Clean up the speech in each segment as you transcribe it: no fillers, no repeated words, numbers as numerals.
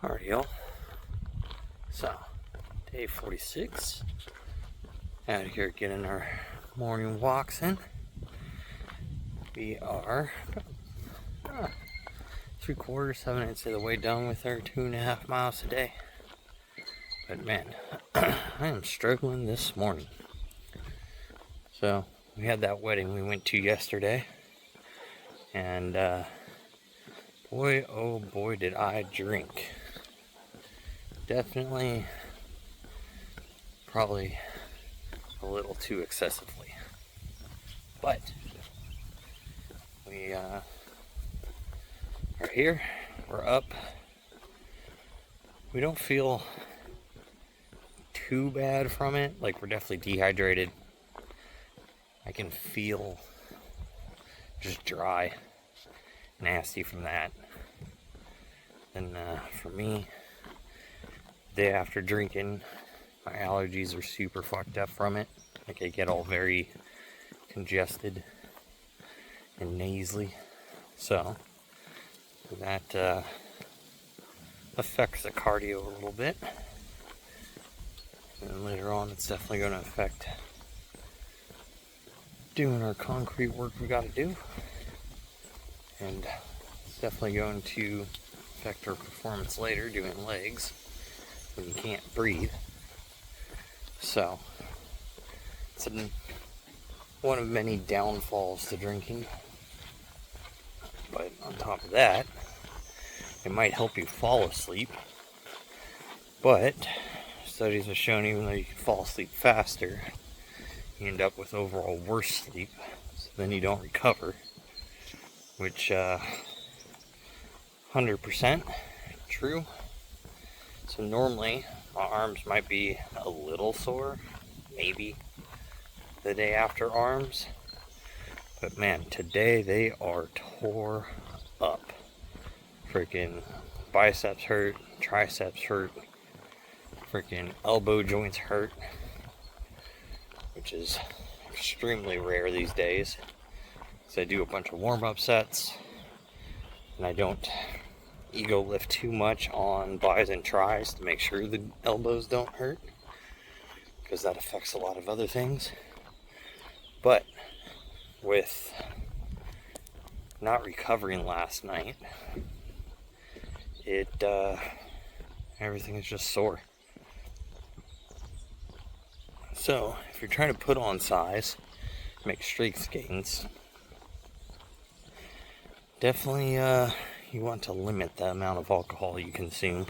Alright, y'all. So, day 46. Out here getting our morning walks in. We are 3/4, 7/8 of the way done with our 2.5 miles a day. But man, I am struggling this morning. So, we had that wedding we went to yesterday. And boy, oh boy, did I drink. Definitely, probably a little too excessively. But we are here, we're up. We don't feel too bad from it. Like, we're definitely dehydrated. I can feel just dry, nasty from that. And for me, the day after drinking, my allergies are super fucked up from it. Like, I get all very congested and nasally. So that affects the cardio a little bit. And then later on, it's definitely going to affect doing our concrete work we got to do. And it's definitely going to affect our performance later doing legs when you can't breathe. So it's one of many downfalls to drinking. But on top of that, it might help you fall asleep. But studies have shown even though you can fall asleep faster, you end up with overall worse sleep. So then you don't recover, which 100% true. So normally my arms might be a little sore, maybe the day after arms. But man, today they are tore up. Freaking biceps hurt, triceps hurt, freaking elbow joints hurt, which is extremely rare these days. So I do a bunch of warm-up sets, and I don't ego lift too much on bis and tris to make sure the elbows don't hurt, because that affects a lot of other things. But with not recovering last night, everything is just sore. So if you're trying to put on size, make strength gains, definitely you want to limit the amount of alcohol you consume.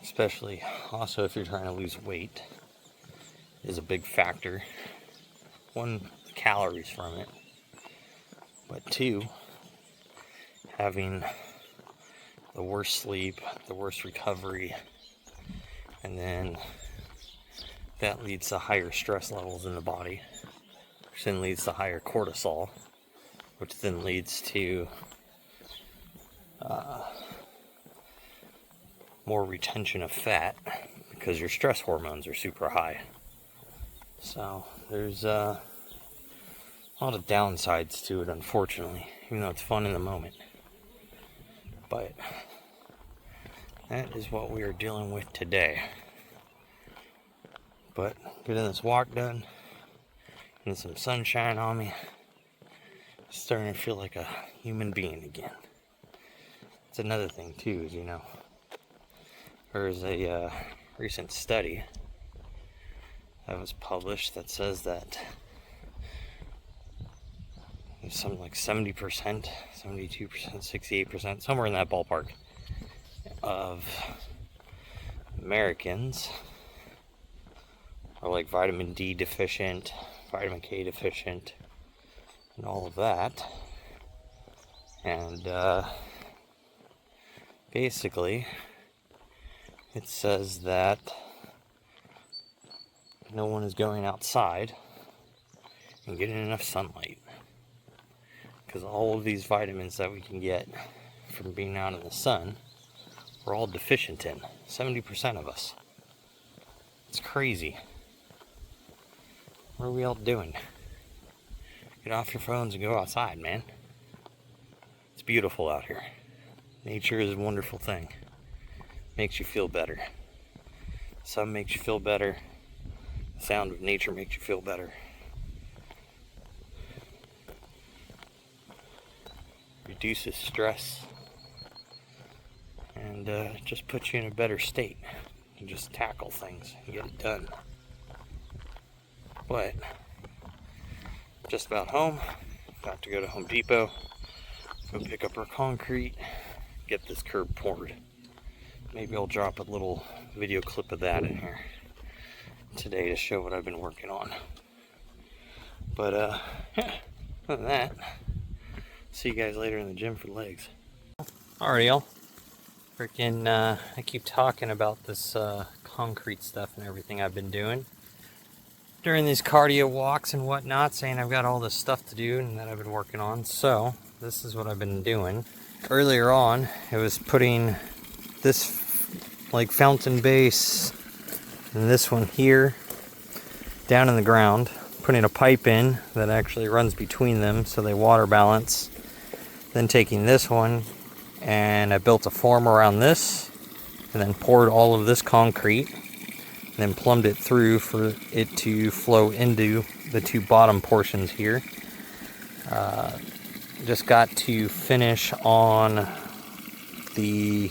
Especially also if you're trying to lose weight is a big factor. One, the calories from it, but two, having the worst sleep, the worst recovery, and then that leads to higher stress levels in the body, which then leads to higher cortisol, which then leads to more retention of fat because your stress hormones are super high. So there's a lot of downsides to it, unfortunately, even though it's fun in the moment. But that is what we are dealing with today. But getting this walk done, getting some sunshine on me, starting to feel like a human being again. It's another thing too, is, there's a recent study that was published that says that there's something like 70%, 72%, 68%, somewhere in that ballpark of Americans are like vitamin D deficient, vitamin K deficient, and all of that. And basically it says that no one is going outside and getting enough sunlight, because all of these vitamins that we can get from being out in the sun, we're all deficient in. 70% of us. It's crazy. What are we all doing? Get off your phones and go outside, man. It's beautiful out here. Nature is a wonderful thing. Makes you feel better. Sun makes you feel better. The sound of nature makes you feel better. Reduces stress. And just puts you in a better state. You just tackle things and get it done. But just about home. Got to go to Home Depot, go pick up our concrete, get this curb poured. Maybe I'll drop a little video clip of that in here today to show what I've been working on. But yeah, other than that, see you guys later in the gym for legs. Alright, y'all. Freaking, I keep talking about this concrete stuff and everything I've been doing during these cardio walks and whatnot, saying I've got all this stuff to do and that I've been working on. So this is what I've been doing. Earlier on, it was putting this like fountain base and this one here down in the ground, putting a pipe in that actually runs between them so they water balance. Then taking this one, and I built a form around this and then poured all of this concrete and then plumbed it through for it to flow into the two bottom portions here. Just got to finish on the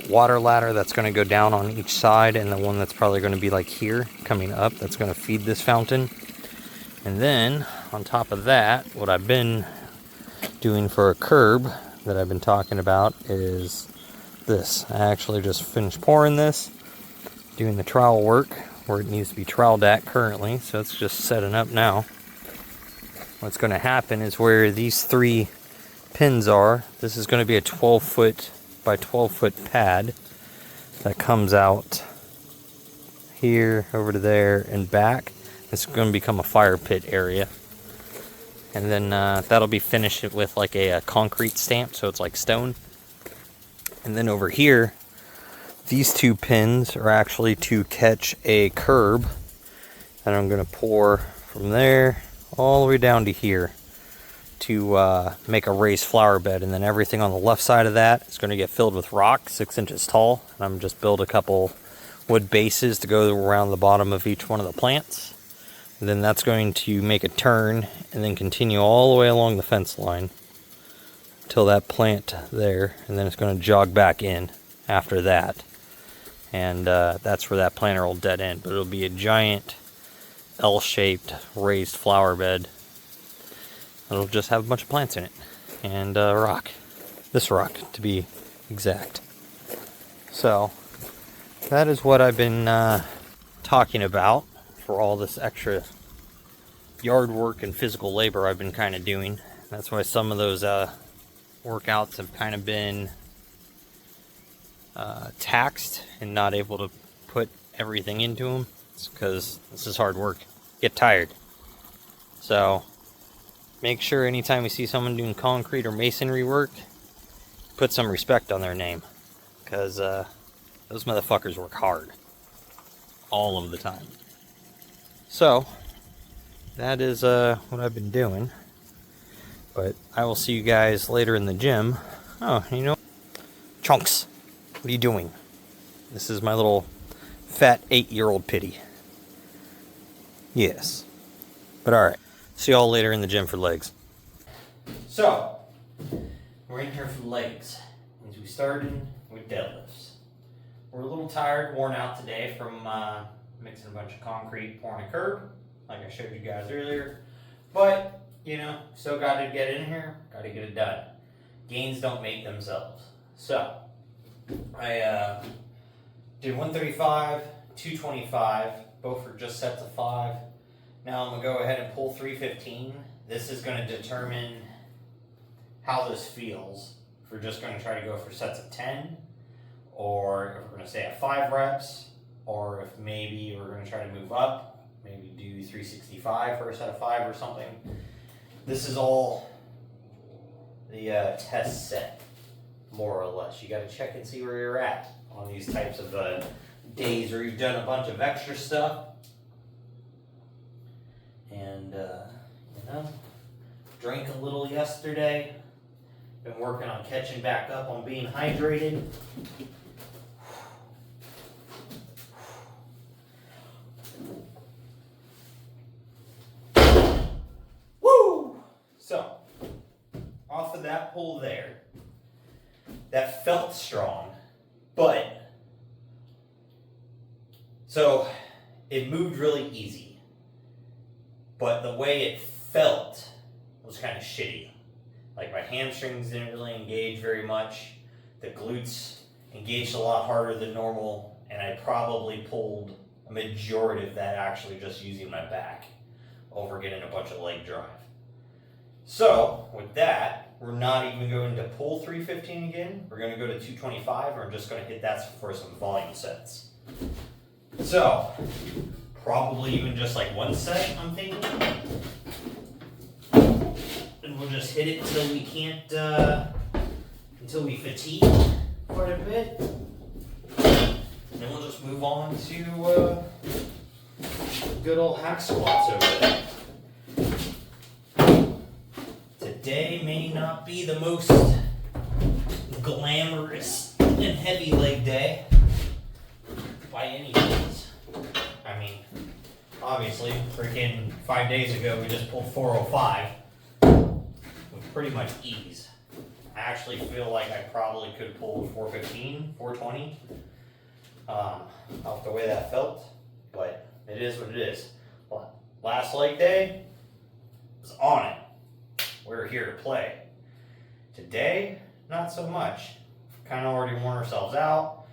water ladder that's going to go down on each side, and the one that's probably going to be like here coming up that's going to feed this fountain. And then on top of that, what I've been doing for a curb that I've been talking about is this. I actually just finished pouring this, doing the trowel work where it needs to be troweled at currently, so it's just setting up now. What's going to happen is where these three pins are, this is going to be a 12-foot by 12-foot pad that comes out here, over to there, and back. It's going to become a fire pit area. And then that'll be finished with like a concrete stamp, so it's like stone. And then over here, these two pins are actually to catch a curb. And I'm going to pour from there all the way down to here to make a raised flower bed. And then everything on the left side of that is going to get filled with rock, 6 inches tall. And I'm just build a couple wood bases to go around the bottom of each one of the plants. And then that's going to make a turn and then continue all the way along the fence line till that plant there, and then it's going to jog back in after that. And that's where that planter will dead end, but it'll be a giant L-shaped raised flower bed. It'll just have a bunch of plants in it and rock. This rock, to be exact. So that is what I've been talking about for all this extra yard work and physical labor I've been kind of doing. That's why some of those workouts have kind of been taxed and not able to put everything into them. It's because this is hard work. Get tired. So make sure anytime you see someone doing concrete or masonry work, put some respect on their name, because those motherfuckers work hard all of the time. So that is what I've been doing, but I will see you guys later in the gym. Oh, you know, Chunks, what are you doing? This is my little fat 8-year-old pitty. Yes, but all right, see y'all later in the gym for legs. So we're in here for legs, as we started with deadlifts. We're a little tired, worn out today from mixing a bunch of concrete, pouring a curb, like I showed you guys earlier. But, you know, still got to get in here, got to get it done. Gains don't make themselves. So, I did 135, 225, both are just sets of 5. Now I'm going to go ahead and pull 315. This is going to determine how this feels. If we're just going to try to go for sets of 10, or if we're going to stay at 5 reps, or if maybe we're going to try to move up, maybe do 365 for a set of 5 or something. This is all the test set, more or less. You got to check and see where you're at on these types of days where you've done a bunch of extra stuff. And, you know, drank a little yesterday, Been working on catching back up on being hydrated. Woo! So, off of that pull there, that felt strong, but so it moved really easy, but the way it felt was kind of shitty. Like my hamstrings didn't really engage very much. The glutes engaged a lot harder than normal, and I probably pulled a majority of that actually just using my back over getting a bunch of leg drive. So with that, we're not even going to pull 315 again. We're going to go to 225. We're just going to hit that for some volume sets. So probably even just like one set, I'm thinking. And we'll just hit it until we can't, until we fatigue quite a bit. And then we'll just move on to good old hack squats over there. Today may not be the most glamorous and heavy leg day by any means. I mean, obviously, freaking 5 days ago we just pulled 405 with pretty much ease. I actually feel like I probably could have pulled 415, 420 off the way that felt, but it is what it is. Well, last leg day was on it. We're here to play. Today, not so much. We've kind of already worn ourselves out.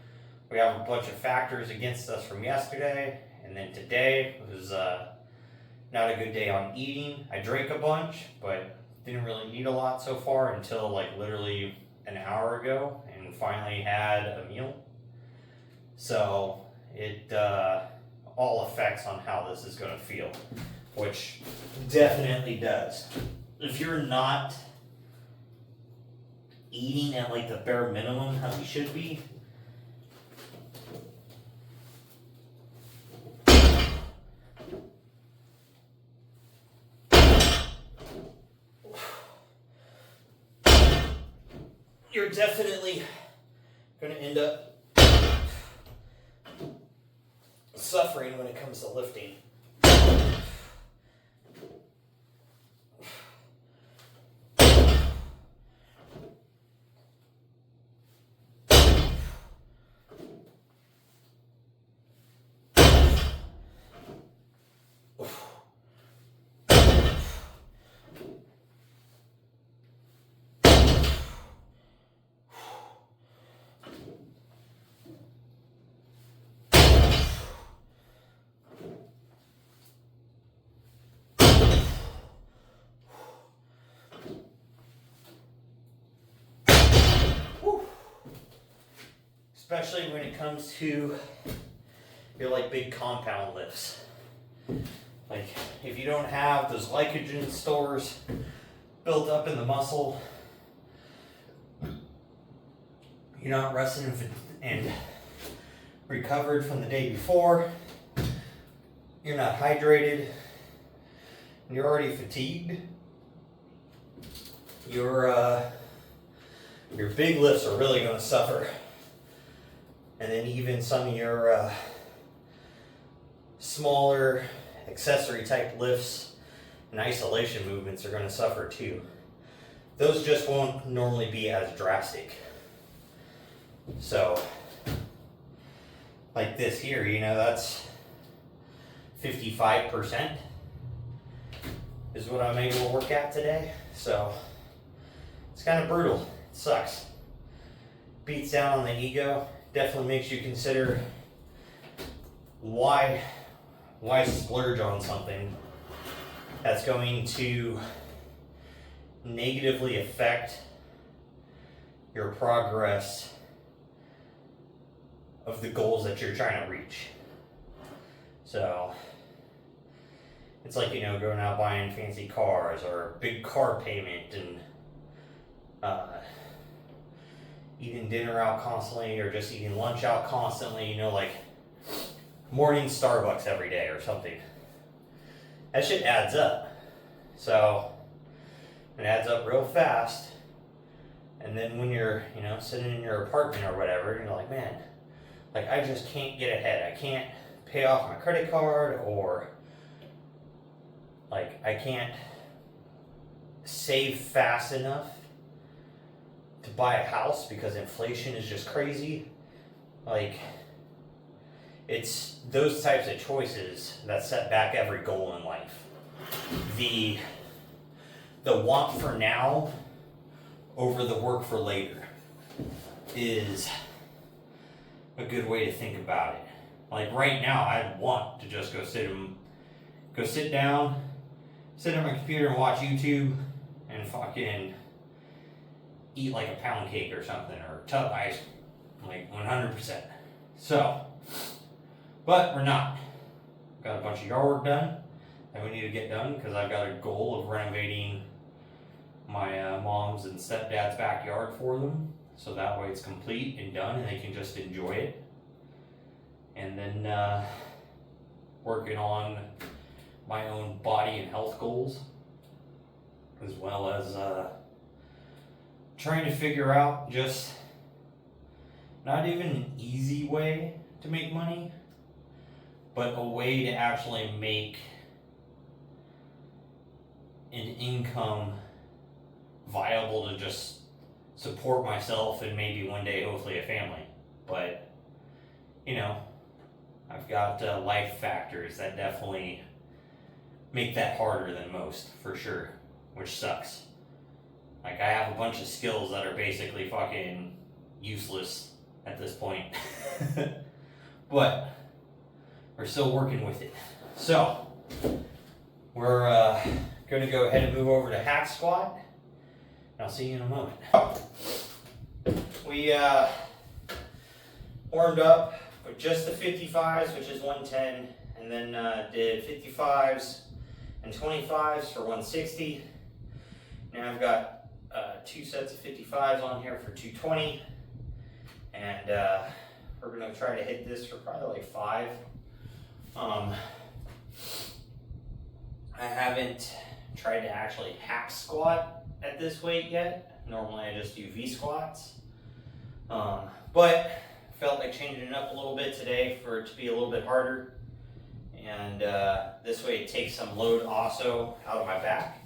We have a bunch of factors against us from yesterday, and then today was not a good day on eating. I drank a bunch, but didn't really eat a lot so far until like literally an hour ago, and finally had a meal. So it all affects on how this is going to feel, which definitely does. If you're not eating at like the bare minimum how you should be, you're definitely going to end up suffering when it comes to lifting. Especially when it comes to your like big compound lifts. Like if you don't have those glycogen stores built up in the muscle, you're not resting and recovered from the day before, you're not hydrated, and you're already fatigued, your big lifts are really going to suffer. And then even some of your smaller accessory type lifts and isolation movements are going to suffer too. Those just won't normally be as drastic. So, like this here, you know, that's 55% is what I'm able to work at today. So, it's kind of brutal. It sucks. Beats down on the ego. Definitely makes you consider why splurge on something that's going to negatively affect your progress of the goals that you're trying to reach. So it's like, you know, going out buying fancy cars or a big car payment and eating dinner out constantly or just eating lunch out constantly, you know, like morning Starbucks every day or something. That shit adds up. So it adds up real fast And then when you're, you know, sitting in your apartment or whatever, you're like, man, like I just can't get ahead. I can't pay off my credit card, or like I can't save fast enough to buy a house because inflation is just crazy. Like, it's those types of choices that set back every goal in life. The want for now over the work for later is a good way to think about it. Like right now, I want to just go sit down, sit on my computer and watch YouTube and fucking eat like a pound cake or something, or tub ice, like 100%. So, but we're not. Got a bunch of yard work done that we need to get done because I've got a goal of renovating my mom's and stepdad's backyard for them, so that way it's complete and done and they can just enjoy it. And then working on my own body and health goals, as well as trying to figure out just not even an easy way to make money, but a way to actually make an income viable to just support myself and maybe one day hopefully a family. But you know, I've got life factors that definitely make that harder than most, for sure, which sucks. Like I have a bunch of skills that are basically fucking useless at this point. But we're still working with it. So we're going to go ahead and move over to hack squat. I'll see you in a moment. We warmed up with just the 55s, which is 110, and then did 55s and 25s for 160. Now I've got 2 sets of 55s on here for 220, and we're going to try to hit this for probably like 5. I haven't tried to actually hack squat at this weight yet. Normally I just do V squats, but felt like changing it up a little bit today for it to be a little bit harder, and this way it takes some load also out of my back,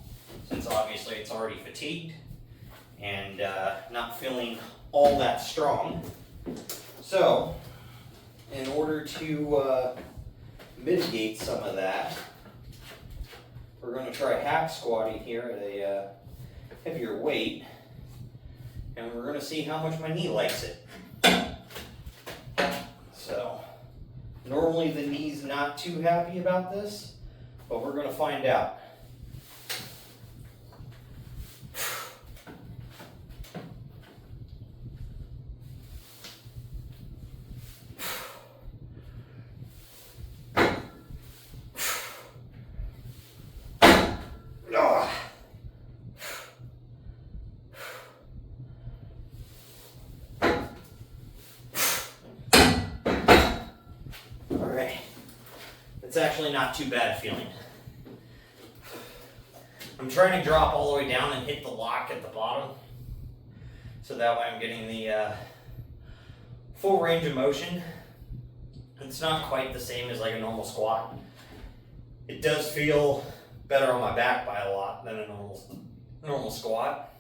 since obviously it's already fatigued and not feeling all that strong. So in order to mitigate some of that, we're going to try hack squatting here at a heavier weight, and we're going to see how much my knee likes it. So normally the knee's not too happy about this, but we're going to find out. It's actually not too bad feeling. I'm trying to drop all the way down and hit the lock at the bottom, so that way I'm getting the full range of motion. It's not quite the same as like a normal squat. It does feel better on my back by a lot than a normal squat.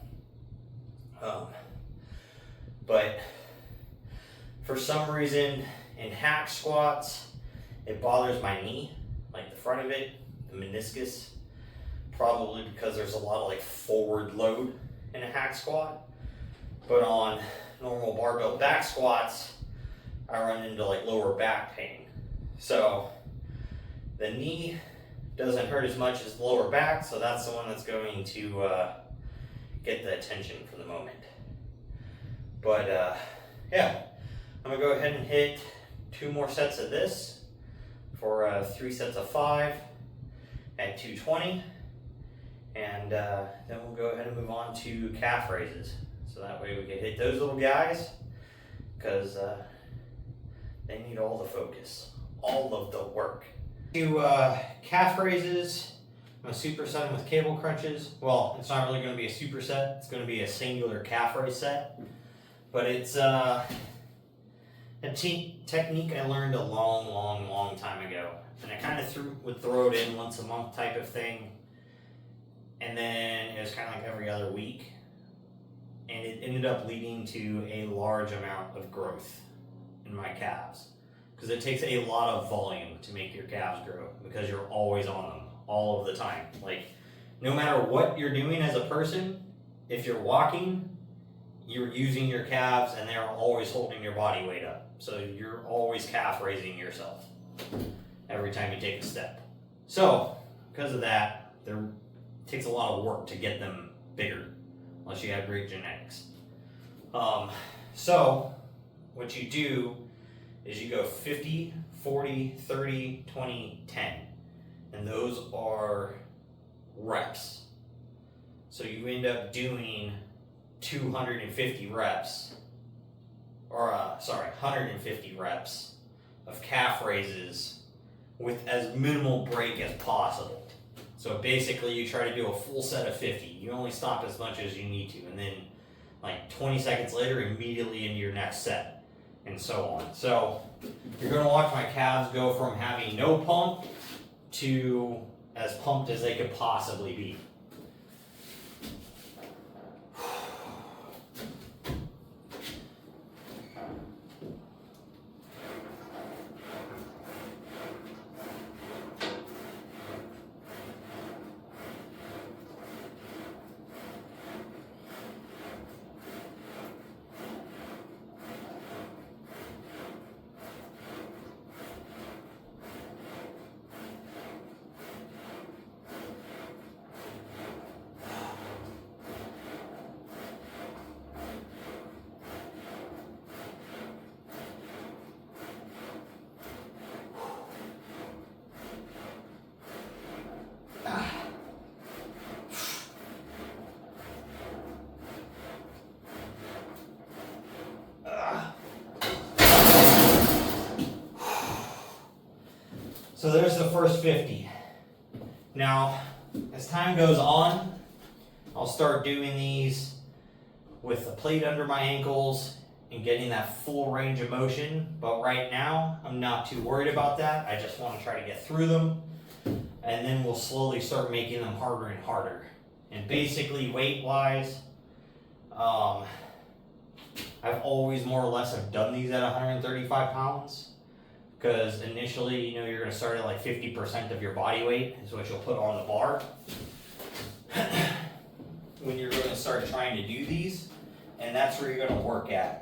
But for some reason in hack squats, it bothers my knee, like the front of it, the meniscus, probably because there's a lot of like forward load in a hack squat. But on normal barbell back squats, I run into like lower back pain. So the knee doesn't hurt as much as the lower back, so that's the one that's going to get the attention for the moment. But yeah, I'm gonna go ahead and hit 2 more sets of this for 3 sets of 5 at 220, and then we'll go ahead and move on to calf raises, so that way we can hit those little guys, because they need all the focus, all of the work. Do calf raises I'm going to superset them with cable crunches. Well, it's not really going to be a superset. It's going to be a singular calf raise set. But it's a technique I learned a long time ago. And I kind of would throw it in once a month type of thing. And then it was kind of like every other week. And it ended up leading to a large amount of growth in my calves. Because it takes a lot of volume to make your calves grow. Because you're always on them. All of the time. Like, no matter what you're doing as a person, if you're walking, you're using your calves and they're always holding your body weight up. So you're always calf raising yourself every time you take a step. So, because of that, it takes a lot of work to get them bigger, unless you have great genetics. So, what you do is you go 50, 40, 30, 20, 10. And those are reps. So you end up doing 250 reps, or 150 reps of calf raises with as minimal break as possible. So basically you try to do a full set of 50. You only stop as much as you need to, and then like 20 seconds later, immediately into your next set, and so on. So you're going to watch my calves go from having no pump to as pumped as they could possibly be. So there's the first 50. Now, as time goes on, I'll start doing these with a plate under my ankles and getting that full range of motion. But right now, I'm not too worried about that. I just want to try to get through them. And then we'll slowly start making them harder and harder. And basically, weight-wise, I've always more or less have done these at 135 pounds. Because initially, you know, you're going to start at like 50% of your body weight is what you'll put on the bar. When you're going to start trying to do these, and that's where you're going to work at.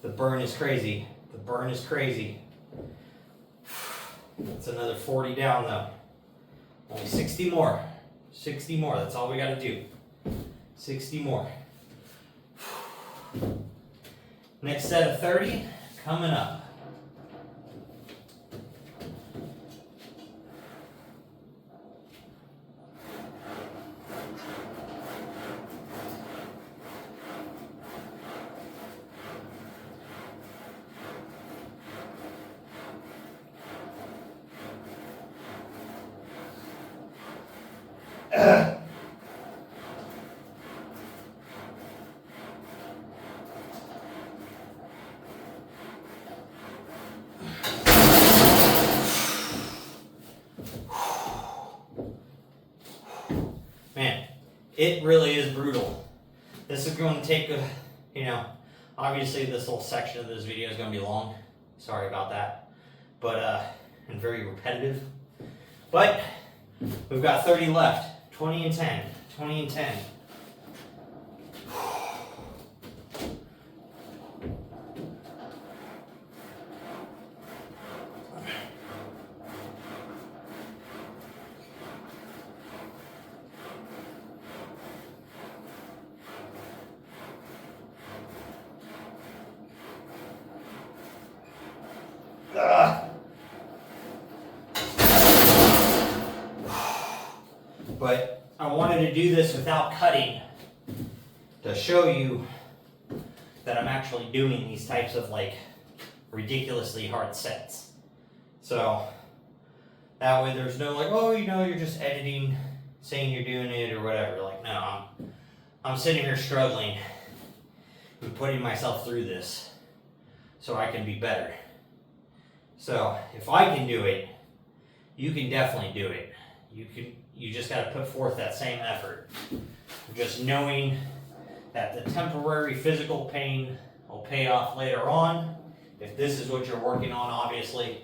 The burn is crazy. The burn is crazy. That's another 40 down though. Only 60 more. 60 more. That's all we got to do. 60 more. Next set of 30 coming up. Man, it really is brutal. This is going to take obviously this whole section of this video is going to be long. Sorry about that. But, and very repetitive. But, we've got 30 left. 20 and 10. 20 and 10. But I wanted to do this without cutting to show you that I'm actually doing these types of like ridiculously hard sets. So that way there's no like, oh, you know, you're just editing, saying you're doing it or whatever. Like, no, I'm sitting here struggling and putting myself through this so I can be better. So if I can do it, you can definitely do it. You just got to put forth that same effort. Just knowing that the temporary physical pain will pay off later on. If this is what you're working on, obviously.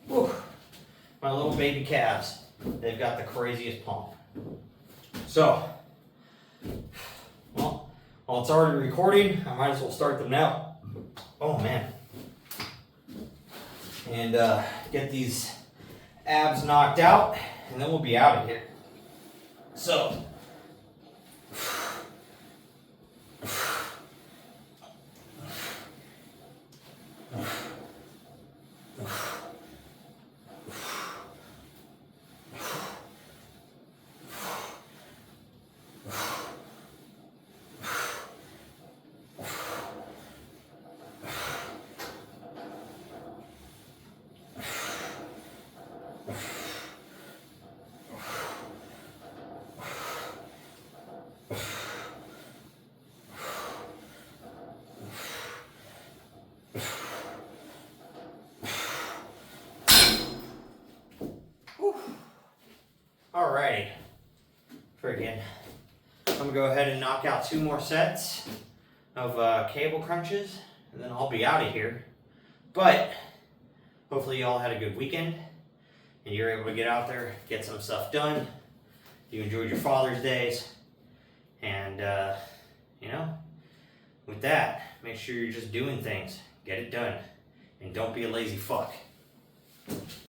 Whew. My little baby calves, they've got the craziest pump. So, well, while it's already recording, I might as well start them now. Oh man. And get these abs knocked out, and then we'll be out of here. So, alrighty, friggin'. I'm gonna go ahead and knock out 2 more sets of cable crunches, and then I'll be out of here. But hopefully you all had a good weekend, and you're able to get out there, get some stuff done. You enjoyed your Father's Days, and you know, with that, make sure you're just doing things, get it done, and don't be a lazy fuck.